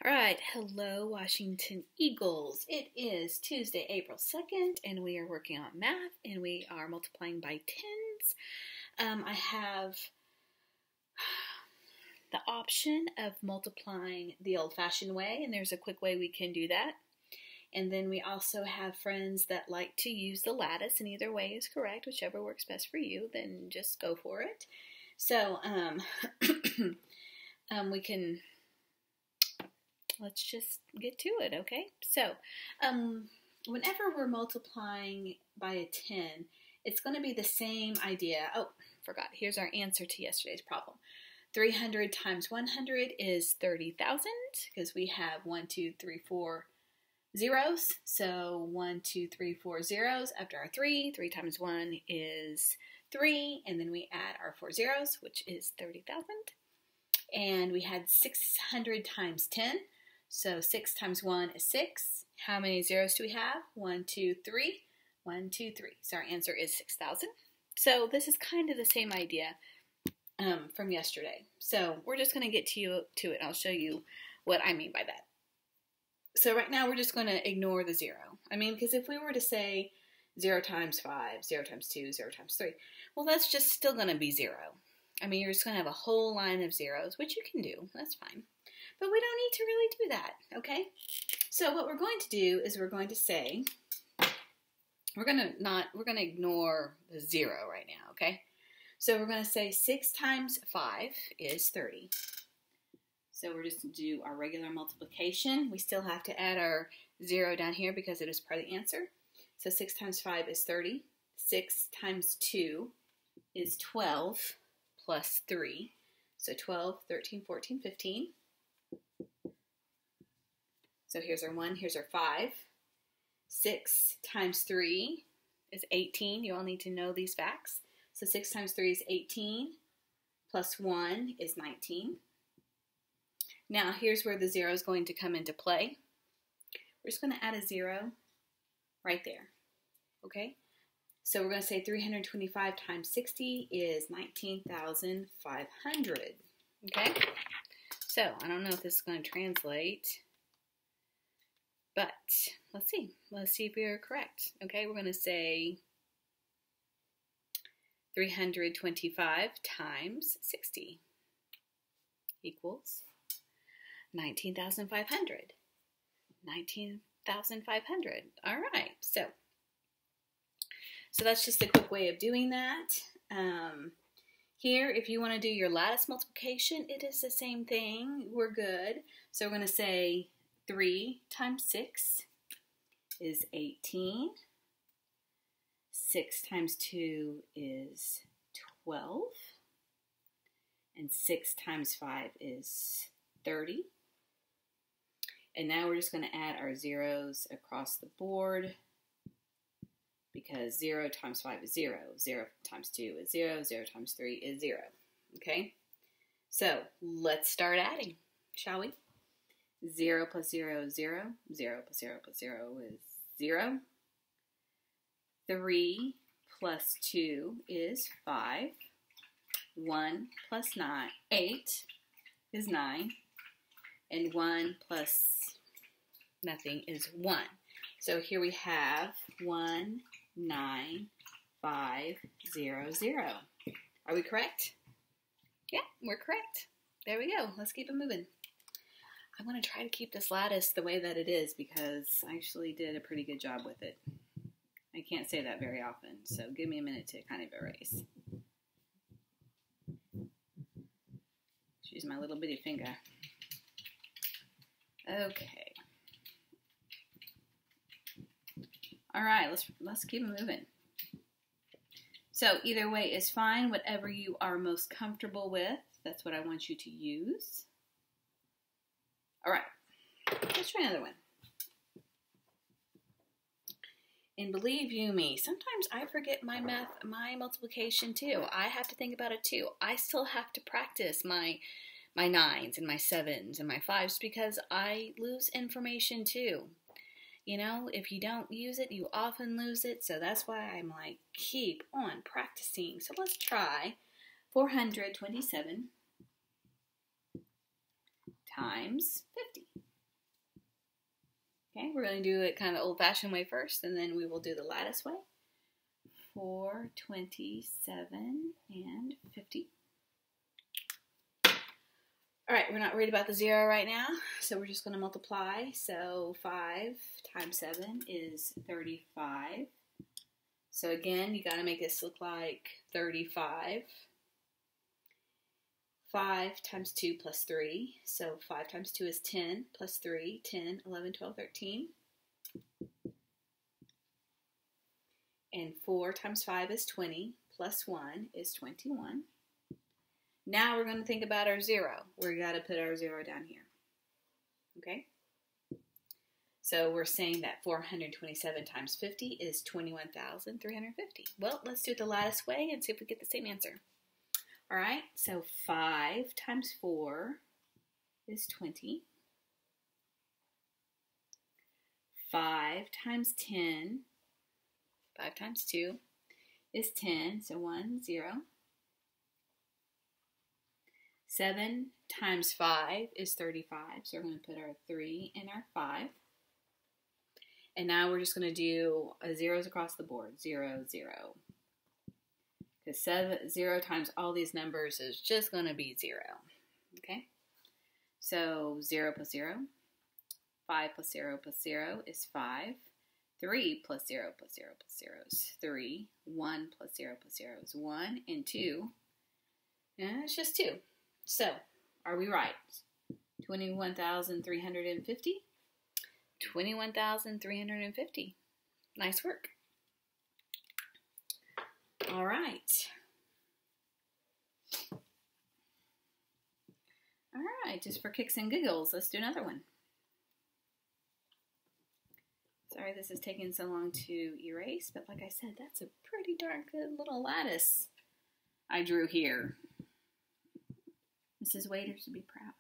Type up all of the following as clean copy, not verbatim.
All right, hello Washington Eagles. It is Tuesday, April 2nd, and we are working on math, and we are multiplying by tens. I have the option of multiplying the old-fashioned way, and there's a quick way we can do that. And then we also have friends that like to use the lattice, and either way is correct. Whichever works best for you, then just go for it. So, we can... let's just get to it, okay? So, whenever we're multiplying by a 10, it's going to be the same idea. Oh, forgot. Here's our answer to yesterday's problem. 300 times 100 is 30,000 because we have 1, 2, 3, 4 zeros. So 1, 2, 3, 4 zeros after our 3. 3 times 1 is 3, and then we add our 4 zeros, which is 30,000. And we had 600 times 10. So 6 times 1 is 6. How many zeros do we have? 1, 2, 3. 1, 2, 3. So our answer is 6,000. So this is kind of the same idea from yesterday. So we're just going to get to it. I'll show you what I mean by that. So right now we're just going to ignore the 0. I mean, because if we were to say 0 times 5, 0 times 2, 0 times 3, well, that's just still going to be 0. I mean, you're just going to have a whole line of zeros, which you can do. That's fine. But we don't need to really do that, okay? So what we're going to do is we're going to say, we're going to ignore the 0 right now, okay? So we're going to say 6 times 5 is 30. So we're just going to do our regular multiplication. We still have to add our 0 down here because it is part of the answer. So 6 times 5 is 30. 6 times 2 is 12 plus 3. So 12, 13, 14, 15. So here's our 1, here's our 5. 6 times 3 is 18. You all need to know these facts. So 6 times 3 is 18, plus 1 is 19. Now here's where the 0 is going to come into play. We're just going to add a 0 right there, okay? So we're going to say 325 times 60 is 19,500, okay? So I don't know if this is going to translate. But let's see. Let's see if we are correct. Okay, we're going to say 325 times 60 equals 19,500. 19,500. All right. So that's just a quick way of doing that. Here, if you want to do your lattice multiplication, it is the same thing. We're good. So we're going to say 3 times 6 is 18. 6 times 2 is 12. And 6 times 5 is 30. And now we're just going to add our zeros across the board because 0 times 5 is 0. 0 times 2 is 0. 0 times 3 is 0. Okay? So let's start adding, shall we? 0 plus 0 is 0. 0 plus 0 plus 0 is 0. 3 plus 2 is 5. 1 plus 8 is 9. And 1 plus nothing is 1. So here we have 19500. Are we correct? Yeah, we're correct. There we go. Let's keep it moving. I'm going to try to keep this lattice the way that it is because I actually did a pretty good job with it. I can't say that very often, so give me a minute to kind of erase. Just use my little bitty finger. Okay. All right, let's keep moving. So either way is fine. Whatever you are most comfortable with, that's what I want you to use. All right, let's try another one. And believe you me, sometimes I forget my multiplication too. I have to think about it too. I still have to practice my 9s and my 7s and my 5s because I lose information too. You know, if you don't use it, you often lose it. So that's why I'm like, keep on practicing. So let's try 427 times 50. Okay, we're going to do it kind of the old-fashioned way first, and then we will do the lattice way. 4, 27, and 50. All right, we're not worried about the 0 right now, so we're just going to multiply. So 5 times 7 is 35. So again, you got to make this look like 35. 5 times 2 plus 3. So 5 times 2 is 10 plus 3, 10, 11, 12, 13. And 4 times 5 is 20 plus 1 is 21. Now we're going to think about our 0. We've got to put our 0 down here. Okay? So we're saying that 427 times 50 is 21,350. Well, let's do it the lattice way and see if we get the same answer. All right, so 5 times 4 is 20. 5 times 10, 5 times 2 is 10, so 1, 0. 7 times 5 is 35, so we're going to put our 3 and our 5. And now we're just going to do zeros across the board, 0, 0. Because 0 times all these numbers is just going to be 0. Okay? So 0 plus 0, 5 plus 0 plus 0 is 5. 3 plus 0 plus 0 plus 0 is 3. 1 plus 0 plus 0 is 1. And 2, and it's just 2. So, are we right? 21,350? 21,350. Nice work. All right. All right, just for kicks and giggles, let's do another one. Sorry this is taking so long to erase, but like I said, that's a pretty darn good little lattice I drew here. Mrs. Waiters would be proud.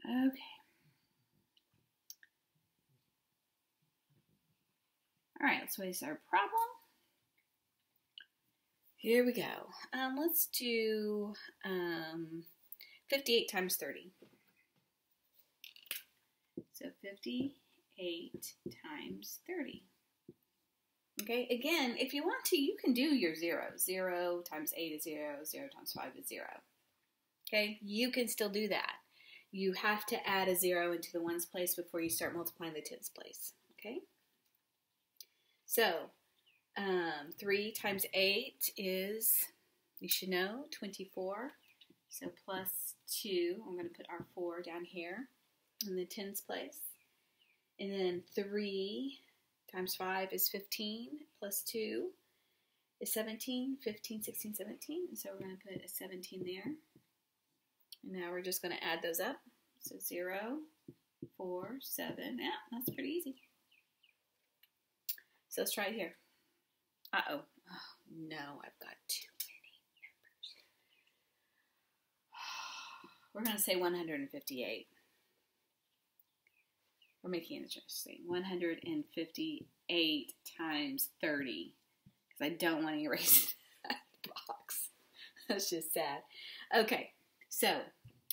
Okay. All right, let's face our problem. Here we go. Let's do 58 times 30. So 58 times 30. Okay, again, if you want to, you can do your zeros. 0 times 8 is 0, 0 times 5 is 0. Okay, you can still do that. You have to add a 0 into the ones place before you start multiplying the tens place. Okay, so 3 times 8 is, you should know, 24. So plus 2, I'm going to put our 4 down here in the tens place. And then 3 times 5 is 15, plus 2 is 17, 15, 16, 17. And so we're going to put a 17 there. And now we're just going to add those up. So 0, 4, 7. Yeah, that's pretty easy. So let's try it here. Uh-oh. Oh, no, I've got too many numbers. We're going to say 158. We're making it interesting. 158 times 30. Because I don't want to erase that box. That's just sad. Okay, so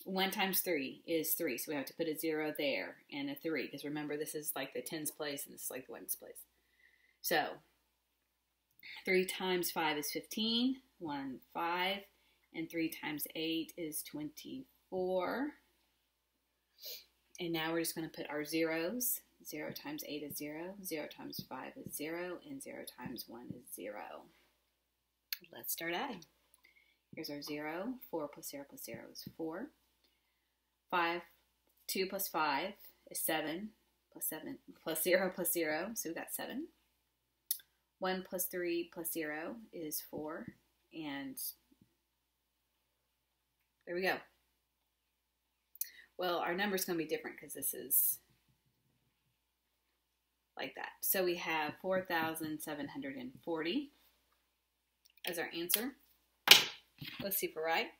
1 times 3 is 3. So we have to put a 0 there and a 3. Because remember, this is like the tens place and this is like the ones place. So 3 times 5 is 15. 1, 5. And 3 times 8 is 24. And now we're just going to put our zeros. 0 times 8 is 0. 0 times 5 is 0. And 0 times 1 is 0. Let's start adding. Here's our 0. 4 plus 0 plus 0 is 4. 2 plus 5 is 7. Plus 7 plus 0 plus 0. So we've got 7. 1 plus 3 plus 0 is 4. And there we go. Well, our number's going to be different because this is like that. So we have 4,740 as our answer. Let's see if we're right.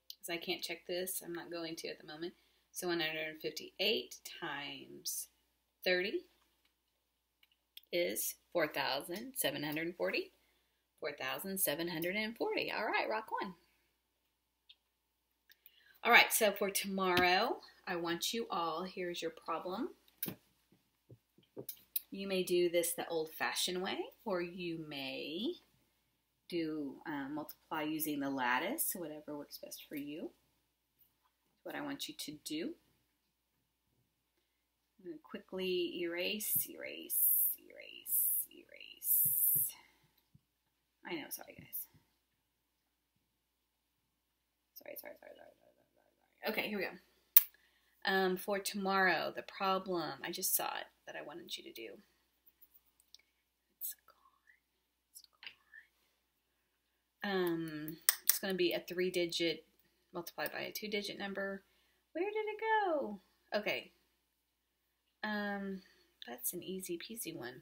Because I can't check this. I'm not going to at the moment. So 158 times 30 is 4,740. 4,740. All right, rock one. All right, so for tomorrow, I want you all, here's your problem. You may do this the old-fashioned way, or you may do multiply using the lattice, whatever works best for you. What I want you to do. I'm going to quickly erase. I know, sorry guys. Sorry. Okay, here we go. For tomorrow, the problem, I just saw it that I wanted you to do. It's gone. It's going to be a 3-digit multiplied by a 2-digit number. Where did it go? Okay. That's an easy peasy one.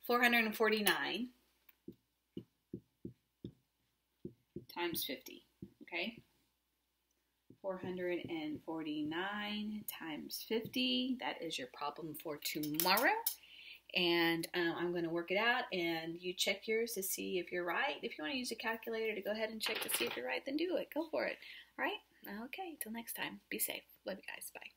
449 times 50. Okay. 449 times 50. That is your problem for tomorrow. And I'm going to work it out, and you check yours to see if you're right. If you want to use a calculator to go ahead and check to see if you're right, then do it. Go for it. All right? Okay, till next time. Be safe. Love you guys. Bye.